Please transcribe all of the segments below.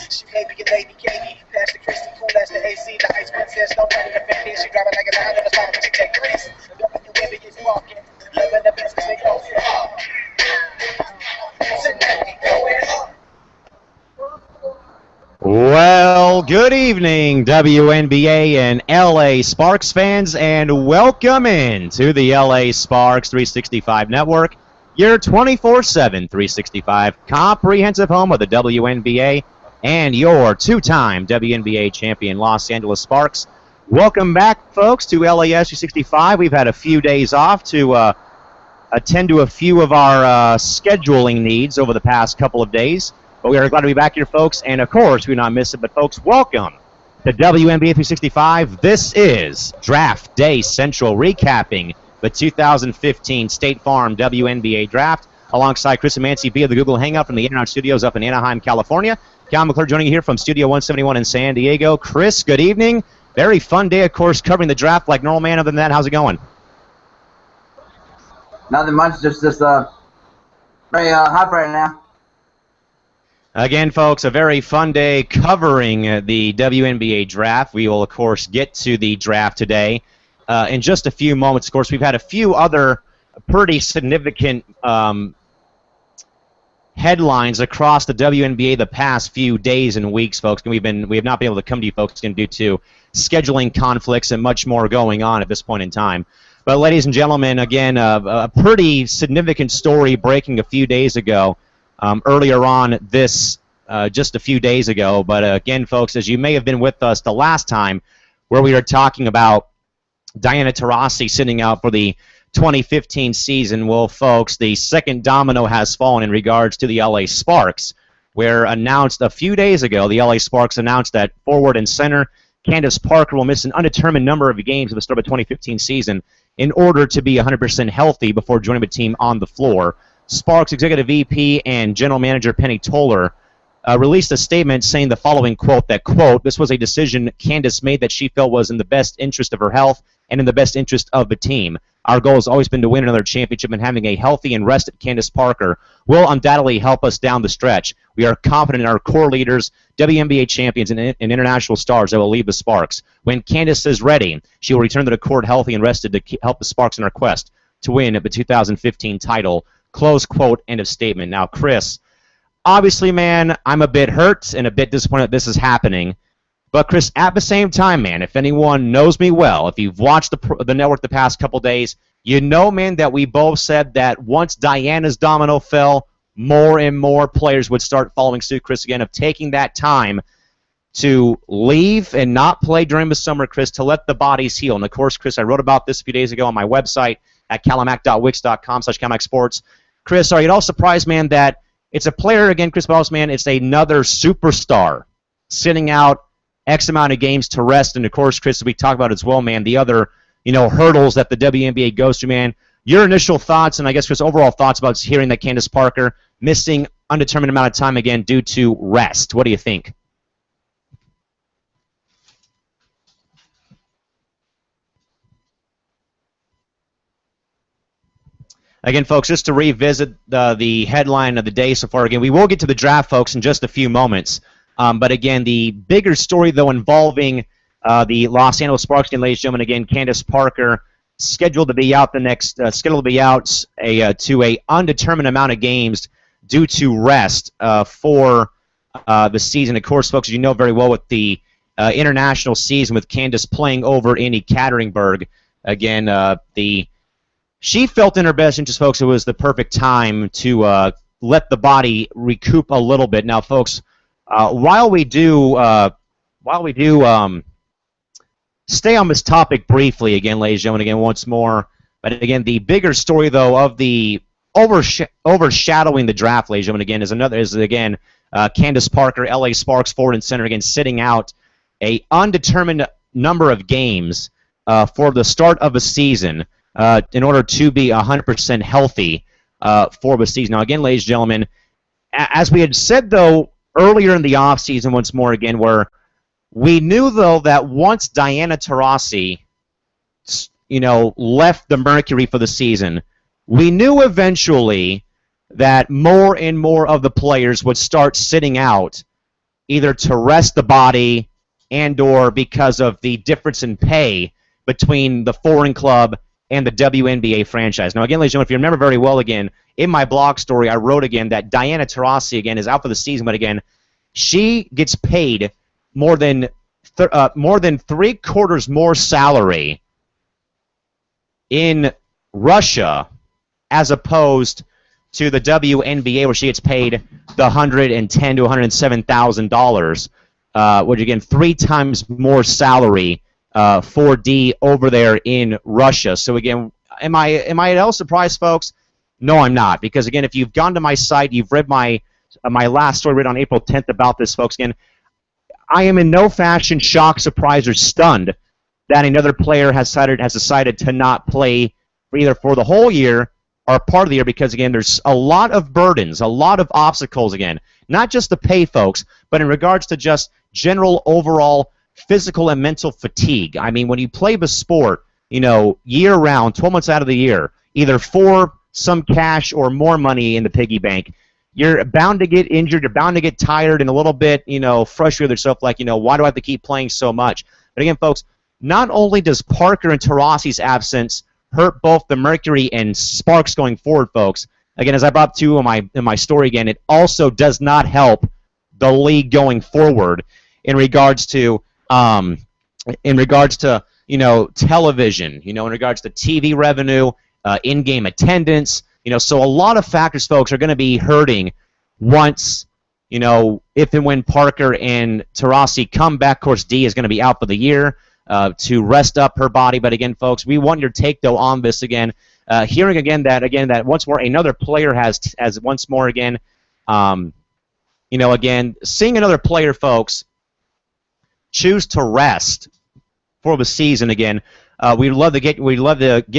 She may be a lady Katie, past the Christy, cool as the AC, the ice princess, no money to fit She driving like a 9 on the side, but she take risks. WNBA is walking, living the best 'cause they go for hard. Well, good evening, WNBA and LA Sparks fans, and welcome in to the LA Sparks 365 Network, your 24/7 365 comprehensive home of the WNBA and your two-time WNBA champion Los Angeles Sparks. Welcome back, folks, to LAS 365. We've had a few days off to attend to a few of our scheduling needs over the past couple of days. But we are glad to be back here, folks, and of course, we not miss it. But folks, welcome to WNBA 365. This is Draft Day Central, recapping the 2015 State Farm WNBA Draft, alongside Chris and Mancy via the Google Hangout from the Internet Studios up in Anaheim, California. Cal McClure joining you here from Studio 171 in San Diego. Chris, good evening. Very fun day, of course, covering the draft like normal, man. Other than that, how's it going? Nothing much, just very hot right now. Again, folks, a very fun day covering the WNBA draft. We will, of course, get to the draft today in just a few moments. Of course, we've had a few other pretty significant headlines across the WNBA the past few days and weeks, folks. And we have not been able to come to you, folks, due to scheduling conflicts and much more going on at this point in time. But, ladies and gentlemen, again, a pretty significant story breaking a few days ago. Earlier on this, just a few days ago. But again, folks, as you may have been with us the last time, where we were talking about Diana Taurasi sitting out for the 2015 season, well, folks, the second domino has fallen in regards to the LA Sparks, where announced a few days ago, the LA Sparks announced that forward and center Candace Parker will miss an undetermined number of games at the start of the 2015 season in order to be 100% healthy before joining the team on the floor. Sparks Executive VP and General Manager Penny Toller released a statement saying the following quote, that, quote, "This was a decision Candace made that she felt was in the best interest of her health and in the best interest of the team. Our goal has always been to win another championship, and having a healthy and rested Candace Parker will undoubtedly help us down the stretch. We are confident in our core leaders, WNBA champions, and international stars that will lead the Sparks. When Candace is ready, she will return to the court healthy and rested to help the Sparks in our quest to win the 2015 title." Close quote, end of statement. Now, Chris, obviously, man, I'm a bit hurt and a bit disappointed that this is happening. But, Chris, at the same time, man, if anyone knows me well, if you've watched the network the past couple days, you know, man, that we both said that once Diana's domino fell, more and more players would start following suit, Chris, again, of taking that time to leave and not play during the summer, Chris, to let the bodies heal. And, of course, Chris, I wrote about this a few days ago on my website at calamac.wix.com/calamac-sports. Chris, are you at all surprised, man, that it's a player, again, Chris Balls, man, it's another superstar sitting out X amount of games to rest, and, of course, Chris, as we talk about as well, man, the other, hurdles that the WNBA goes through, man. Your initial thoughts, and I guess, Chris, overall thoughts about hearing that Candace Parker missing undetermined amount of time again due to rest. What do you think? Again, folks, just to revisit the headline of the day so far, again, we will get to the draft, folks, in just a few moments. But again, the bigger story, though, involving the Los Angeles Sparks, ladies and gentlemen, again, Candace Parker scheduled to be out to a undetermined amount of games due to rest for the season. Of course, folks, as you know very well, with the international season with Candace playing over in Ekaterinburg, again, she felt in her best interest, folks, it was the perfect time to let the body recoup a little bit. Now, folks, while we do stay on this topic briefly, again, ladies and gentlemen, again, once more, but again, the bigger story, though, of the overshadowing the draft, ladies and gentlemen, again, Candace Parker, LA Sparks forward and center, again, sitting out a undetermined number of games for the start of a season. in order to be 100% healthy for the season. Now, again, ladies and gentlemen, as we had said, though, earlier in the offseason, once more again, where we knew, though, that once Diana Taurasi, left the Mercury for the season, we knew eventually that more and more of the players would start sitting out, either to rest the body and or because of the difference in pay between the foreign club and the WNBA franchise. Now, again, ladies and gentlemen, if you remember very well, again, in my blog story, I wrote again that Diana Taurasi, again, is out for the season, but again, she gets paid more than 3/4 more salary in Russia as opposed to the WNBA, where she gets paid the $110,000 to $107,000, which again 3 times more salary for D over there in Russia. So again, am I at all surprised, folks? No, I'm not, because again, if you've gone to my site, you've read my last story written on April 10th about this, folks. Again, I am in no fashion shocked, surprised, or stunned that another player has decided to not play either for the whole year or part of the year, because again, there's a lot of burdens, a lot of obstacles, again, not just the pay, folks, but in regards to just general overall physical and mental fatigue. I mean, when you play the sport, year-round, 12 months out of the year, either for some cash or more money in the piggy bank, you're bound to get injured, you're bound to get tired and a little bit, frustrated with yourself, like, why do I have to keep playing so much? But again, folks, not only does Parker and Taurasi's absence hurt both the Mercury and Sparks going forward, folks, again, as I brought up to you in my story again, it also does not help the league going forward in regards to television, in regards to TV revenue, in-game attendance, so a lot of factors, folks, are going to be hurting once, if and when Parker and Taurasi come back. Of course, D is going to be out for the year to rest up her body. But again, folks, we want your take, though, on this again. Hearing that once more another player has once more again, again, seeing another player, folks, choose to rest for the season again. We'd love to get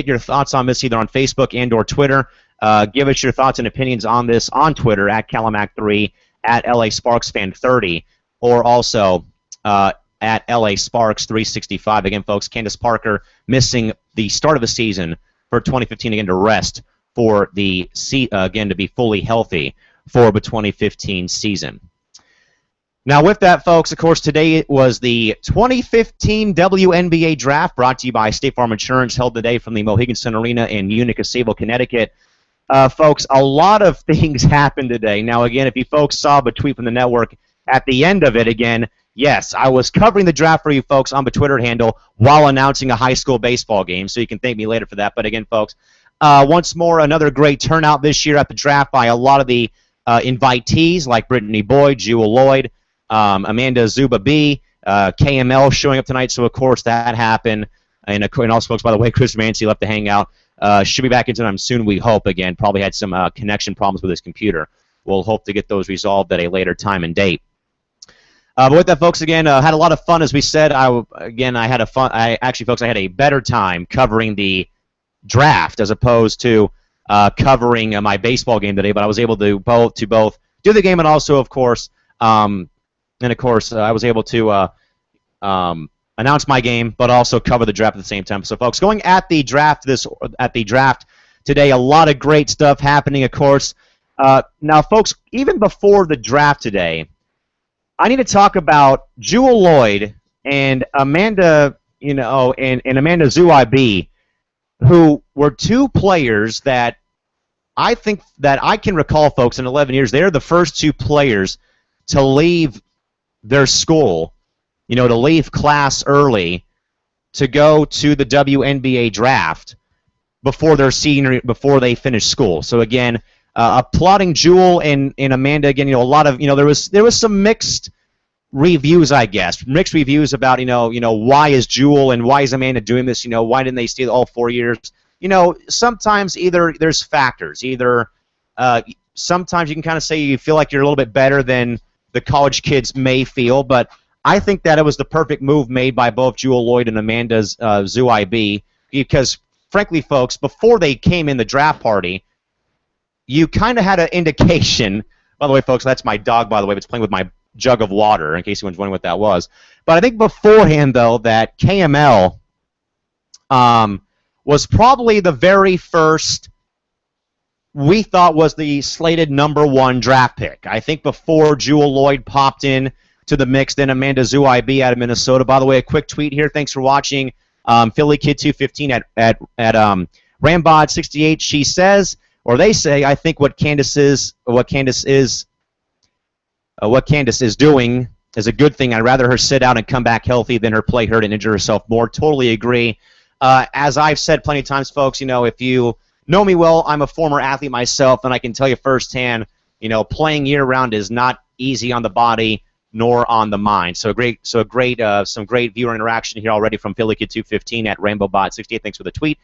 your thoughts on this either on Facebook and or Twitter. Give us your thoughts and opinions on this on Twitter at Calamac3, at LASparksFan30, or also at LASparks365. Again, folks, Candace Parker missing the start of the season for 2015 again to rest for the again to be fully healthy for the 2015 season. Now, with that, folks, of course, today was the 2015 WNBA Draft, brought to you by State Farm Insurance, held today from the Mohegan Sun Arena in Unica, Sable, Connecticut. Folks, a lot of things happened today. Now, again, if you folks saw the tweet from the network at the end of it, again, yes, I was covering the draft for you folks on the Twitter handle while announcing a high school baseball game, so you can thank me later for that. But again, folks, once more, another great turnout this year at the draft by a lot of the invitees, like Brittany Boyd, Jewel Lloyd, Amanda Zuba B, KML showing up tonight, so of course that happened. And also, folks, by the way, Chris Mancy left to hang out. Should be back in time soon, we hope. Again, probably had some connection problems with his computer. We'll hope to get those resolved at a later time and date. But with that, folks, again, had a lot of fun, as we said. I had a better time covering the draft as opposed to covering my baseball game today. But I was able to both do the game and also, of course, I was able to announce my game, but also cover the draft at the same time. So, folks, going at the draft today, a lot of great stuff happening, of course. Now, folks, even before the draft today, I need to talk about Jewel Lloyd and Amanda, and Amanda Zuibe, who were two players that I think that I can recall, folks, in 11 years. They're the first two players to leave their school, to leave class early to go to the WNBA draft before they finish school. So again, applauding Jewel and Amanda again. A lot of there was some mixed reviews, I guess, about why is Jewel and why is Amanda doing this? Why didn't they stay all 4 years? Sometimes either there's factors. Sometimes you can kind of say you feel like you're a little bit better than the college kids may feel, but I think that it was the perfect move made by both Jewel Lloyd and Amanda Zuibe, because frankly, folks, before they came in the draft party, you kind of had an indication. By the way, folks, that's my dog, by the way, it's playing with my jug of water, in case anyone's wondering what that was. But I think beforehand, though, that KML was probably the very first we thought was the slated #1 draft pick. I think before Jewel Lloyd popped in to the mix, then Amanda Zuibe out of Minnesota. By the way, a quick tweet here. Thanks for watching. Philly Kid 215 at Rambod 68. She says, or they say, I think what Candace is doing is a good thing. I'd rather her sit out and come back healthy than her play hurt and injure herself more. Totally agree. As I've said plenty of times, folks, if you know me well, I'm a former athlete myself, and I can tell you firsthand, playing year-round is not easy on the body nor on the mind. So some great viewer interaction here already from Philly Kid 215 at RainbowBot68. Thanks for the tweet.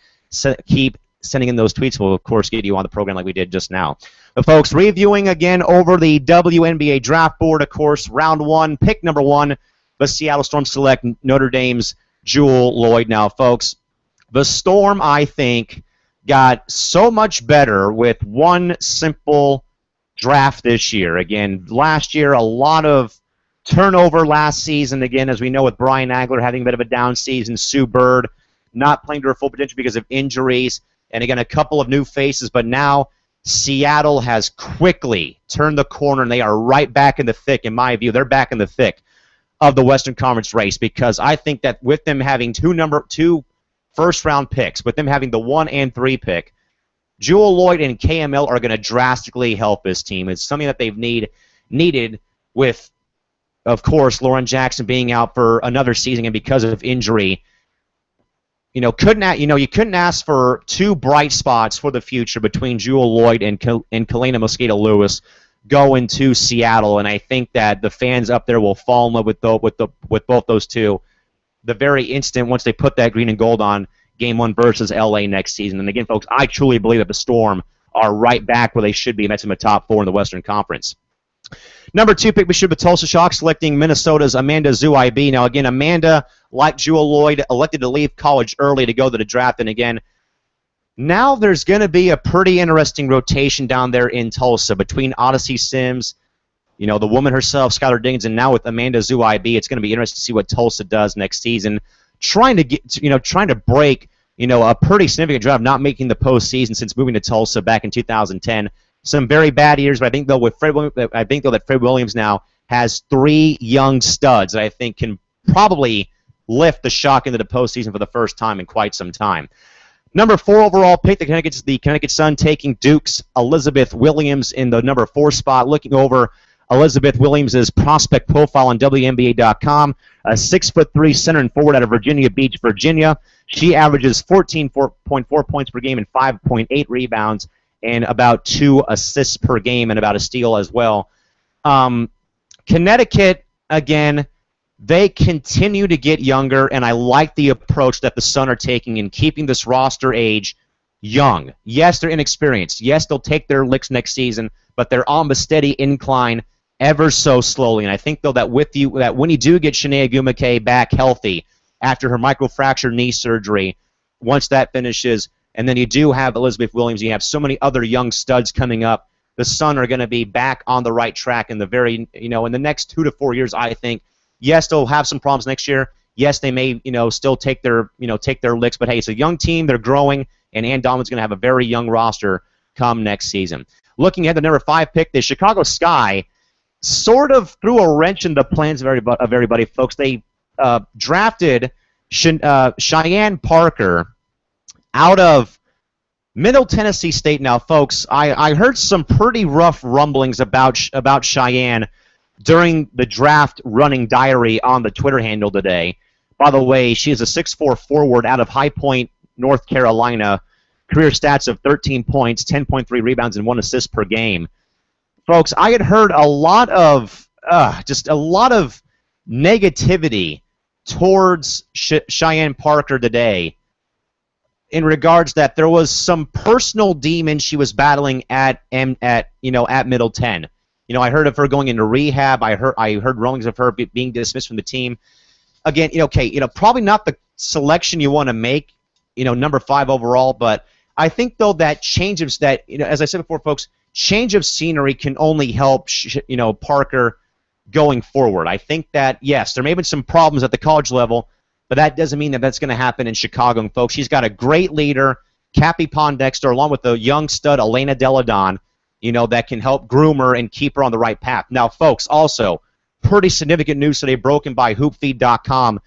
Keep sending in those tweets. We'll, of course, get you on the program like we did just now. But, folks, reviewing again over the WNBA draft board, of course, round 1, pick #1, the Seattle Storm select Notre Dame's Jewel Lloyd. Now, folks, the Storm, I think, got so much better with one simple draft this year. Again, last year, a lot of turnover last season. Again, as we know, with Brian Agler having a bit of a down season, Sue Bird not playing to her full potential because of injuries, and again, a couple of new faces. But now Seattle has quickly turned the corner, and they are right back in the thick, in my view. They're back in the thick of the Western Conference race, because I think that with them having two first-round picks, with them having the 1 and 3 pick, Jewel Lloyd and KML are going to drastically help this team. It's something that they've needed with, of course, Lauren Jackson being out for another season and because of injury. You couldn't ask for two bright spots for the future between Jewel Lloyd and Kalena Mosqueda-Lewis going to Seattle, and I think that the fans up there will fall in love with both those two the very instant once they put that green and gold on Game 1 versus LA next season. And again, folks, I truly believe that the Storm are right back where they should be, and that's in the top 4 in the Western Conference. #2 pick, we should be Tulsa Shock selecting Minnesota's Amanda Zuibe. Now, again, Amanda, like Jewel Lloyd, elected to leave college early to go to the draft. And again, now there's going to be a pretty interesting rotation down there in Tulsa between Odyssey Sims, the woman herself, Skylar Diggins, and now with Amanda Zuibe. It's going to be interesting to see what Tulsa does next season, trying to break, a pretty significant drought of not making the postseason since moving to Tulsa back in 2010. Some very bad years, but I think that Fred Williams now has 3 young studs that I think can probably lift the Shock into the postseason for the first time in quite some time. #4 overall pick, the Connecticut Sun taking Duke's Elizabeth Williams in the #4 spot. Looking over Elizabeth Williams' prospect profile on WNBA.com, a 6'3" center and forward out of Virginia Beach, Virginia. She averages 14.4 points per game and 5.8 rebounds and about 2 assists per game and about a steal as well. Connecticut, again, they continue to get younger, and I like the approach that the Sun are taking in keeping this roster age young. Yes, they're inexperienced. Yes, they'll take their licks next season, but they're on the steady incline ever so slowly. And I think, though, that when you do get Shanae Agumake back healthy after her microfracture knee surgery, once that finishes, and then you do have Elizabeth Williams, you have so many other young studs coming up, the Sun are going to be back on the right track in the in the next 2 to 4 years, I think. Yes, they'll have some problems next year. Yes, they may, still take their licks, but hey, it's a young team, they're growing, and Ann Dahlman's going to have a very young roster come next season. Looking at the #5 pick, the Chicago Sky sort of threw a wrench in the plans of everybody, folks. They drafted Cheyenne Parker out of Middle Tennessee State. Now, folks, I heard some pretty rough rumblings about Cheyenne during the draft running diary on the Twitter handle today. By the way, she is a 6'4" forward out of High Point, North Carolina. Career stats of 13 points, 10.3 rebounds, and 1 assist per game. Folks, I had heard a lot of negativity towards Cheyenne Parker today in regards that there was some personal demon she was battling at Middle 10. I heard of her going into rehab. I heard rumblings of her being dismissed from the team. Again, probably not the selection you want to make number 5 overall. But I think, though, that change of as I said before, folks, change of scenery can only help, Parker going forward. I think that, yes, there may have been some problems at the college level, but that doesn't mean that that's going to happen in Chicago. And, folks, she's got a great leader, Cappy Pondexter, along with the young stud, Elena Deladon, that can help groom her and keep her on the right path. Now, folks, also, pretty significant news today broken by hoopfeed.com.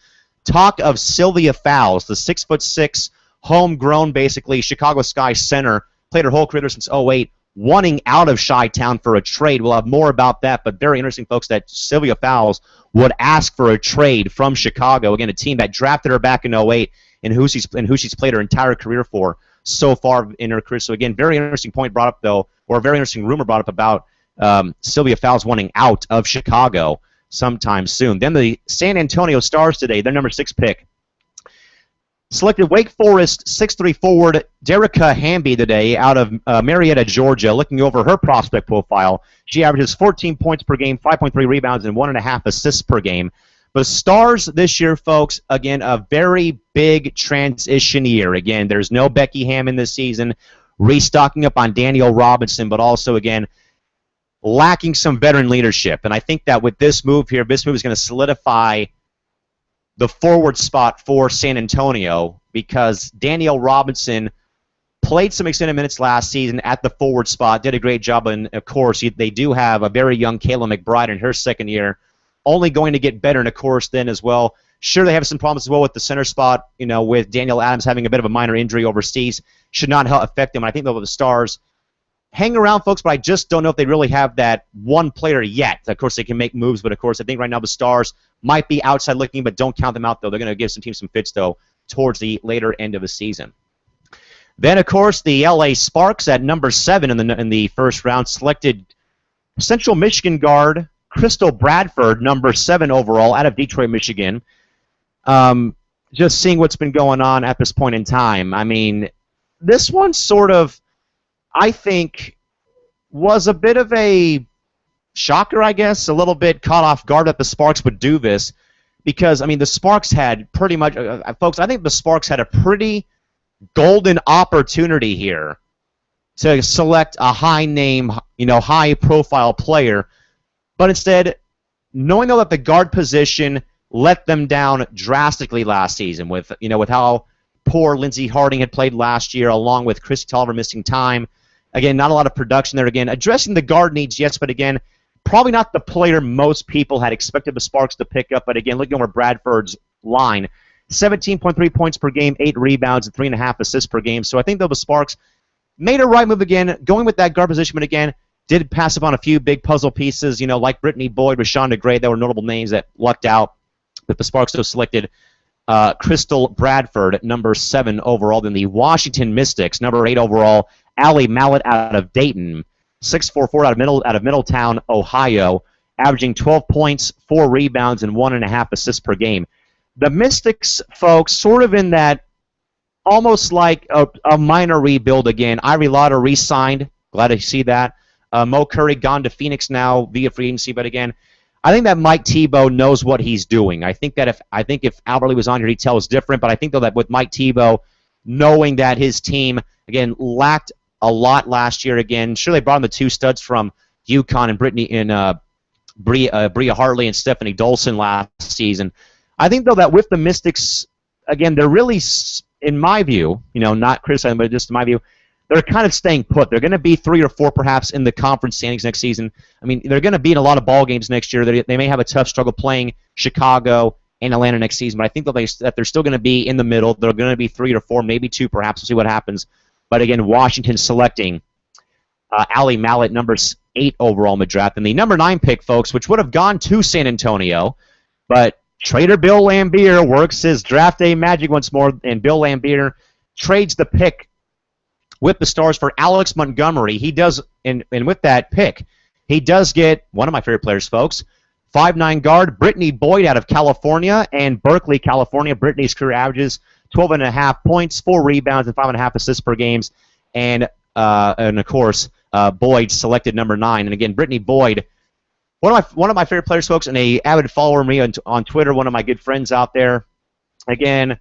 Talk of Sylvia Fowles, the 6'6", homegrown, basically, Chicago Sky center, played her whole career since '08, wanting out of Chi-Town for a trade. We'll have more about that, but very interesting, folks, that Sylvia Fowles would ask for a trade from Chicago. Again, a team that drafted her back in '08 and who she's played her entire career for so far in her career. So, again, very interesting point brought up, though, or a very interesting rumor brought up about Sylvia Fowles wanting out of Chicago sometime soon. Then the San Antonio Stars today, their number 6 pick, selected Wake Forest 6'3" forward Derica Hamby today out of Marietta, Georgia. Looking over her prospect profile, she averages 14 points per game, 5.3 rebounds, and 1.5 assists per game. But Stars this year, folks, again, a very big transition year. Again, there's no Becky Hammond this season, restocking up on Danielle Robinson, but also, again, lacking some veteran leadership. And I think that with this move here, this move is going to solidify the forward spot for San Antonio, because Danielle Robinson played some extended minutes last season at the forward spot, did a great job, and of course they do have a very young Kayla McBride in her second year, only going to get better, and of course then as well, sure they have some problems as well with the center spot, with Danielle Adams having a bit of a minor injury overseas, should not affect them, and I think the Stars hang around, folks, but I just don't know if they really have that one player yet. Of course, they can make moves, but of course, I think right now the Stars might be outside looking, but don't count them out, though. They're going to give some teams some fits, though, towards the later end of the season. Then, of course, the LA Sparks at number 7 in the first round selected Central Michigan guard Crystal Bradford, number 7 overall, out of Detroit, Michigan. Just seeing what's been going on at this point in time. I mean, this one sort of, I think, was a bit of a shocker, I guess, a little bit caught off guard that the Sparks would do this, because, I mean, the Sparks had pretty much, folks, I think the Sparks had a pretty golden opportunity here to select a high-name, high-profile player, but instead, knowing though that the guard position let them down drastically last season with how poor Lindsey Harding had played last year, along with Chris Tolliver missing time. Again, not a lot of production there. Again, addressing the guard needs, yes, but again, probably not the player most people had expected the Sparks to pick up. But again, looking over Bradford's line, 17.3 points per game, 8 rebounds, and 3.5 assists per game. So I think, though, the Sparks made a right move again, going with that guard position, but again, did pass up on a few big puzzle pieces, like Brittany Boyd, Rashawn Gray. That were notable names that lucked out. But the Sparks still selected Crystal Bradford at number 7 overall. Then the Washington Mystics, number 8 overall, Allie Mallett out of Dayton, 6'4" forward out of Middletown, Ohio, averaging 12 points, 4 rebounds, and 1.5 assists per game. The Mystics, folks, sort of in that almost like a minor rebuild again. Ivory Lauder re-signed. Glad to see that. Mo Curry gone to Phoenix now via free agency, but again, I think that Mike Tebow knows what he's doing. I think if Albert Lee was on here, he'd tell us different, but I think, though, that with Mike Tebow, knowing that his team, again, lacked a lot last year again, sure they brought in the 2 studs from UConn and Bria Hartley and Stephanie Dolson last season. I think, though, that with the Mystics, again, they're really, in my view, not criticizing, but just in my view, they're kind of staying put. They're going to be 3 or 4 perhaps in the conference standings next season. I mean, they're going to be in a lot of ball games next year. They may have a tough struggle playing Chicago and Atlanta next season, but I think that they're still going to be in the middle. They're going to be 3 or 4, maybe 2 perhaps. We'll see what happens. But again, Washington selecting Allie Mallett, number 8 overall in the draft. And the number 9 pick, folks, which would have gone to San Antonio, but trader Bill Laimbeer works his draft day magic once more, and Bill Laimbeer trades the pick with the Stars for Alex Montgomery. He does, and with that pick, he does get one of my favorite players, folks, 5'9" guard Brittany Boyd out of California and Berkeley, California. Brittany's career averages 12.5 points, 4 rebounds, and 5.5 assists per game. And of course, Boyd selected number 9. And again, Brittany Boyd, one of my favorite players, folks, and a avid follower of me on Twitter, one of my good friends out there. Again,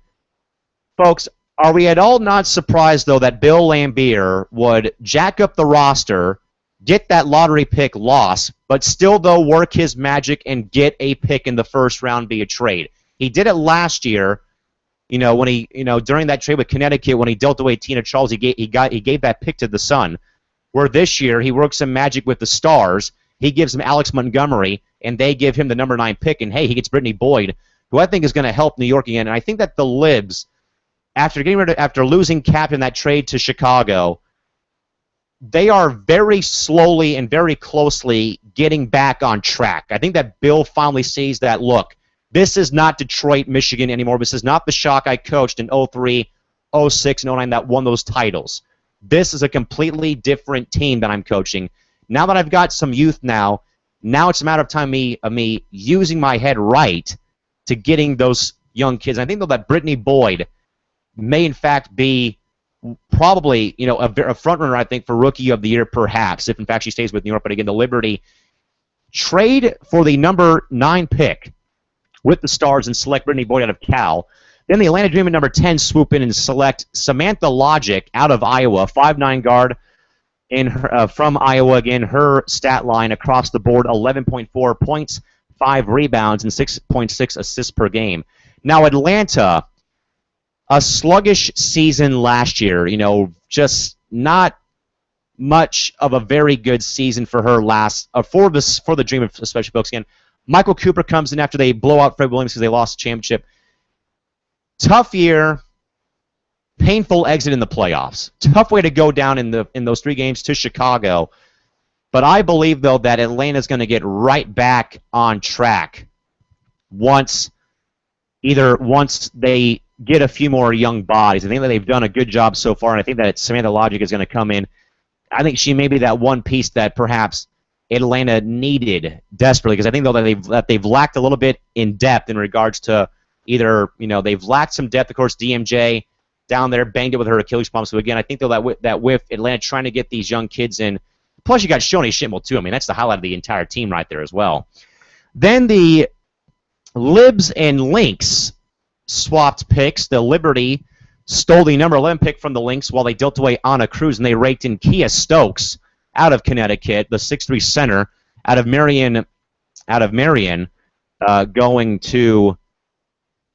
folks, Are we at all not surprised, though, that Bill Laimbeer would jack up the roster, get that lottery pick loss, but still, though, work his magic and get a pick in the first round via trade? He did it last year, when he, during that trade with Connecticut, when he dealt away Tina Charles, he gave that pick to the Sun. Where this year, he works some magic with the Stars. He gives him Alex Montgomery, and they give him the number 9 pick, and hey, he gets Brittany Boyd, who I think is going to help New York again. And I think that the Libs, after losing Cap in that trade to Chicago, they are very slowly and very closely getting back on track. I think that Bill finally sees that, look, this is not Detroit, Michigan anymore. This is not the Shock I coached in 03, 06, and 09 that won those titles. This is a completely different team that I'm coaching. Now that I've got some youth now it's a matter of time of me using my head right to getting those young kids. And I think, though, that Brittany Boyd may, in fact, be probably, a front runner, I think, for Rookie of the Year, perhaps, if, in fact, she stays with New York. But, again, the Liberty trade for the number 9 pick with the Stars and select Brittany Boyd out of Cal. Then the Atlanta Dream at number 10 swoop in and select Samantha Logic out of Iowa, 5'9" guard from Iowa. Again, her stat line across the board, 11.4 points, 5 rebounds, and 6.6 assists per game. Now, Atlanta, a sluggish season last year, just not much of a very good season for her for the Dream, especially folks. Again, Michael Cooper comes in after they blow out Fred Williams because they lost the championship. Tough year, painful exit in the playoffs. Tough way to go down in those 3 games to Chicago. But I believe, though, that Atlanta's going to get right back on track once they get a few more young bodies. I think that they've done a good job so far, and I think that Samantha Logic is going to come in. I think she may be that one piece that perhaps Atlanta needed desperately, because I think, though, that they've lacked a little bit in depth in regards to either, they've lacked some depth. Of course, DMJ down there banged it with her Achilles problem. So, again, I think, though, that with Atlanta trying to get these young kids in, plus you got Shoni Shitmel, too. I mean, that's the highlight of the entire team right there as well. Then the Libs and Lynx swapped picks. The Liberty stole the number 11 pick from the Lynx while they dealt away Anna Cruz, and they raked in Kia Stokes out of Connecticut, the 6'3" center out of Marion, going to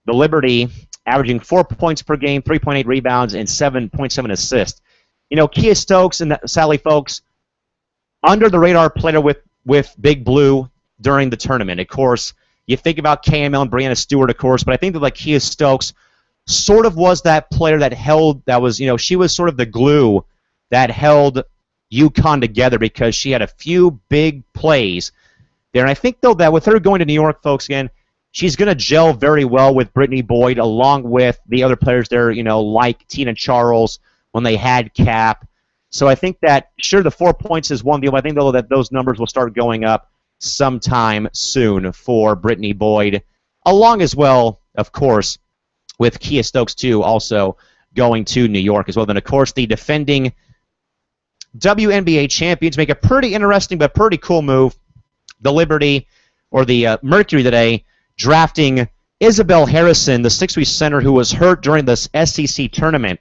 the Liberty, averaging 4 points per game, 3.8 rebounds, and 7.7 assists. Kia Stokes and Sally, folks, under the radar player with Big Blue during the tournament. Of course, you think about KML and Brianna Stewart, of course, but I think that Kia Stokes sort of was that player she was sort of the glue that held UConn together, because she had a few big plays there. And I think, though, that with her going to New York, folks, again, she's going to gel very well with Brittany Boyd, along with the other players there, like Tina Charles when they had Cap. So I think that, sure, the 4 points is one deal, but I think, though, that those numbers will start going up sometime soon for Brittany Boyd, along as well, of course, with Kia Stokes, too, also going to New York as well. Then, of course, the defending WNBA champions make a pretty interesting but pretty cool move. The Liberty, or the Mercury today, drafting Isabel Harrison, the 6'3" center who was hurt during this SEC tournament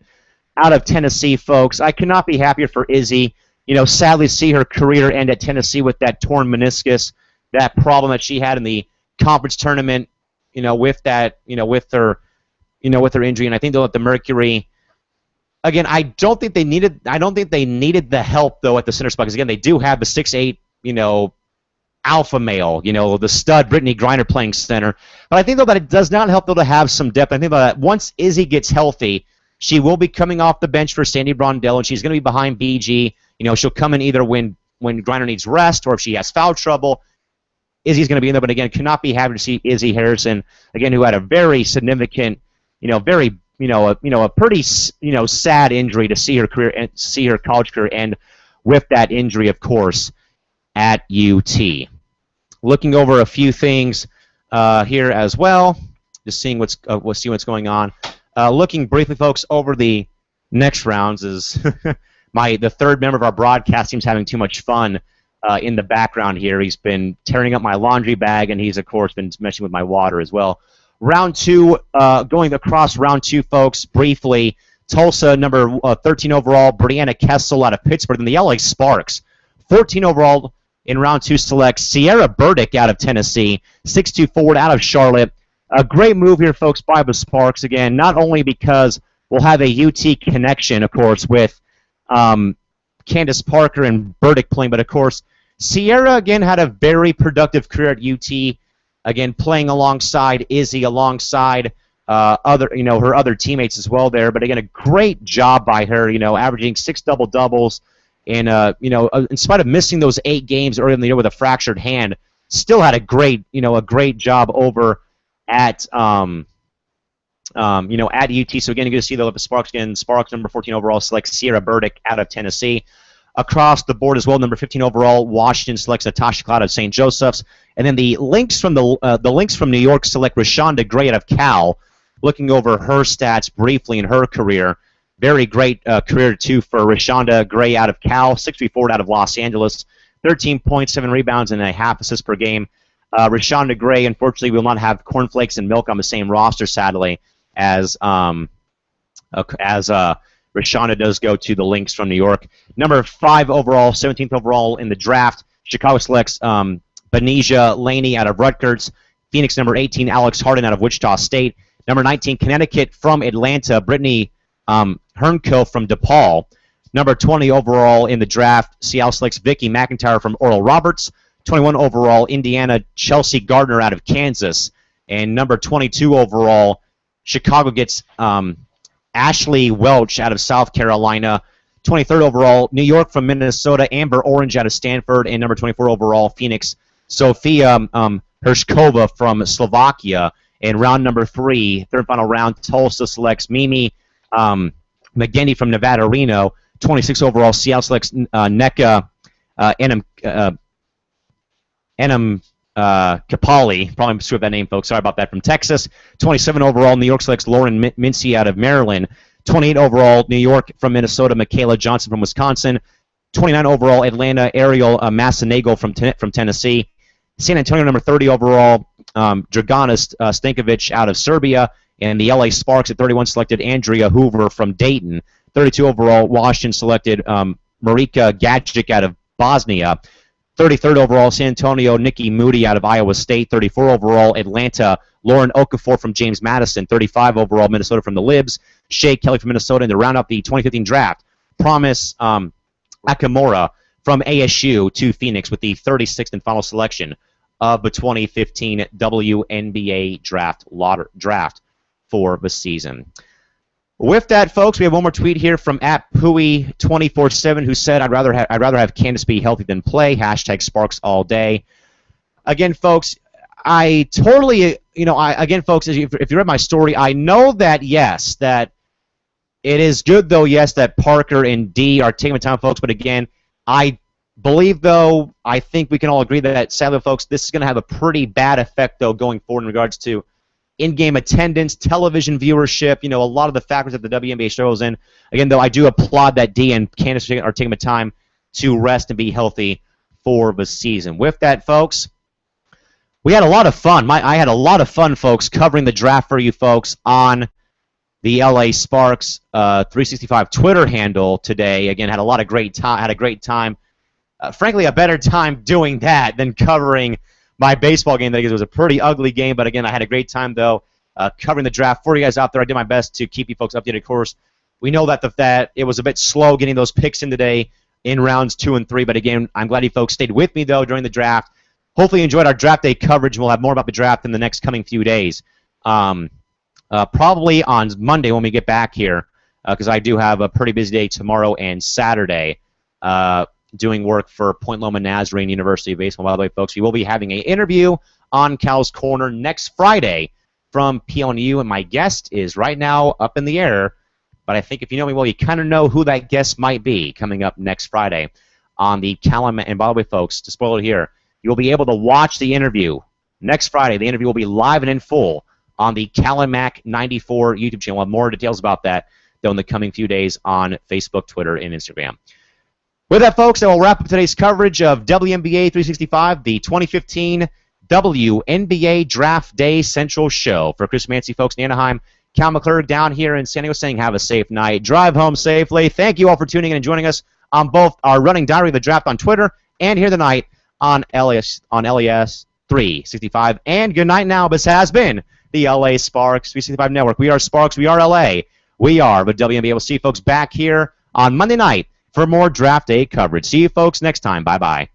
out of Tennessee, folks. I could not be happier for Izzy. Sadly, see her career end at Tennessee with that torn meniscus, that problem that she had in the conference tournament, with her injury. And I think, though, that the Mercury, again, I don't think they needed the help, though, at the center spot, because, again, they do have the 6'8", alpha male, the stud Brittany Griner playing center. But I think, though, that it does not help, though, to have some depth. I think that once Izzy gets healthy, she will be coming off the bench for Sandy Brondell, and she's going to be behind BG. She'll come in either when Griner needs rest or if she has foul trouble. Izzy's going to be in there, but again, cannot be happy to see Izzy Harrison, again, who had a very significant, a pretty, sad injury, to see her career and see her college career end with that injury, of course, at UT. Looking over a few things here as well, just seeing what's going on. Looking briefly, folks, over the next rounds is the third member of our broadcast team's having too much fun in the background here. He's been tearing up my laundry bag, and he's, of course, been messing with my water as well. Round two, going across round two, folks, briefly, Tulsa, number 13 overall, Brianna Kessel out of Pittsburgh. And the LA Sparks, 14 overall in round 2 select, Sierra Burdick out of Tennessee, 6'2" forward out of Charlotte. A great move here, folks, by the Sparks, again, not only because we'll have a UT connection, of course, with Candace Parker and Burdick playing, but, of course, Sierra, again, had a very productive career at UT, again, playing alongside Izzy, alongside her other teammates as well there. But, again, a great job by her, averaging 6 double-doubles. And, in spite of missing those 8 games early in the year with a fractured hand, still had a great job over at, at UT. So, again, you're going to see the Sparks, again, Sparks number 14 overall selects Sierra Burdick out of Tennessee. Across the board as well, number 15 overall, Washington selects Natasha Cloud of St. Joseph's. And then the Lynx from New York select Rashonda Gray out of Cal. Looking over her stats briefly in her career. Very great career, too, for Rashonda Gray out of Cal, 6'3" forward out of Los Angeles, 13 points, 7 rebounds, and a half assist per game. Rashonda Gray, unfortunately, will not have cornflakes and milk on the same roster, sadly, as Rashonda does go to the Lynx from New York. Number 5 overall, 17th overall in the draft, Chicago selects Benesia Laney out of Rutgers. Phoenix, number 18, Alex Harden out of Wichita State. Number 19, Connecticut from Atlanta, Brittany Hernko from DePaul. Number 20 overall in the draft, Seattle selects Vicky McIntyre from Oral Roberts. 21 overall, Indiana, Chelsea Gardner out of Kansas. And number 22 overall, Chicago gets Ashley Welch out of South Carolina. 23rd overall, New York from Minnesota, Amber Orange out of Stanford. And number 24 overall, Phoenix, Sofia Hershkova from Slovakia. And round number 3, third final round, Tulsa selects Mimi McGinty from Nevada Reno. 26 overall, Seattle selects Neka Enam Kapali. Probably screwed that name, folks. Sorry about that. From Texas. 27 overall, New York selects Lauren Mincy out of Maryland. 28 overall, New York from Minnesota, Michaela Johnson from Wisconsin. 29 overall, Atlanta, Ariel Massanego from Tennessee. San Antonio, number 30 overall, Dragana Stankovic out of Serbia. And the LA Sparks at 31 selected Andrea Hoover from Dayton. 32 overall, Washington selected Marika Gadjic out of Bosnia. 33rd overall, San Antonio, Nikki Moody out of Iowa State. 34 overall, Atlanta, Lauren Okafor from James Madison. 35 overall, Minnesota from the Libs. Shea Kelly from Minnesota. And to round up the 2015 draft, Promise Akamora from ASU to Phoenix with the 36th and final selection of the 2015 WNBA draft for the season. With that, folks, we have one more tweet here from @Pui247 who said, I'd rather have Candace be healthy than play. #Sparks all day. Again, folks, I totally, folks, if you read my story, I know that, yes, that it is good, though, yes, that Parker and D are taking the time, folks, but again, I believe, though, I think we can all agree that, sadly, folks, this is going to have a pretty bad effect, though, going forward in regards to in-game attendance, television viewership, a lot of the factors that the WNBA struggles in. Again, though, I do applaud that D and Candace are taking the time to rest and be healthy for the season. With that, folks, we had a lot of fun. I had a lot of fun, folks, covering the draft for you folks on the LA Sparks 365 Twitter handle today. Again, had a great time. Frankly, a better time doing that than covering my baseball game. It was a pretty ugly game, but again, I had a great time, though, covering the draft for you guys out there. I did my best to keep you folks updated. Of course, we know that it was a bit slow getting those picks in today in rounds 2 and 3, but again, I'm glad you folks stayed with me, though, during the draft. Hopefully you enjoyed our draft day coverage, and we'll have more about the draft in the next coming few days. Probably on Monday when we get back here, because I do have a pretty busy day tomorrow and Saturday. Doing work for Point Loma Nazarene University of Baseball. By the way, folks, we will be having an interview on Cal's Corner next Friday from PLNU, and my guest is right now up in the air, but I think if you know me well, you kind of know who that guest might be coming up next Friday on the Calamac. And by the way, folks, to spoil it here, you'll be able to watch the interview next Friday. The interview will be live and in full on the Calamac 94 YouTube channel. We'll have more details about that, though, in the coming few days on Facebook, Twitter, and Instagram. With that, folks, I will wrap up today's coverage of WNBA 365, the 2015 WNBA Draft Day Central Show. For Chris Mancy, folks, in Anaheim, Cal McClure down here in San Diego saying have a safe night. Drive home safely. Thank you all for tuning in and joining us on both our Running Diary of the Draft on Twitter and here tonight on LES 365. And good night now. This has been the LA Sparks 365 Network. We are Sparks. We are LA. We are the WNBA. We'll see you folks back here on Monday night for more Draft Day coverage. See you folks next time. Bye-bye.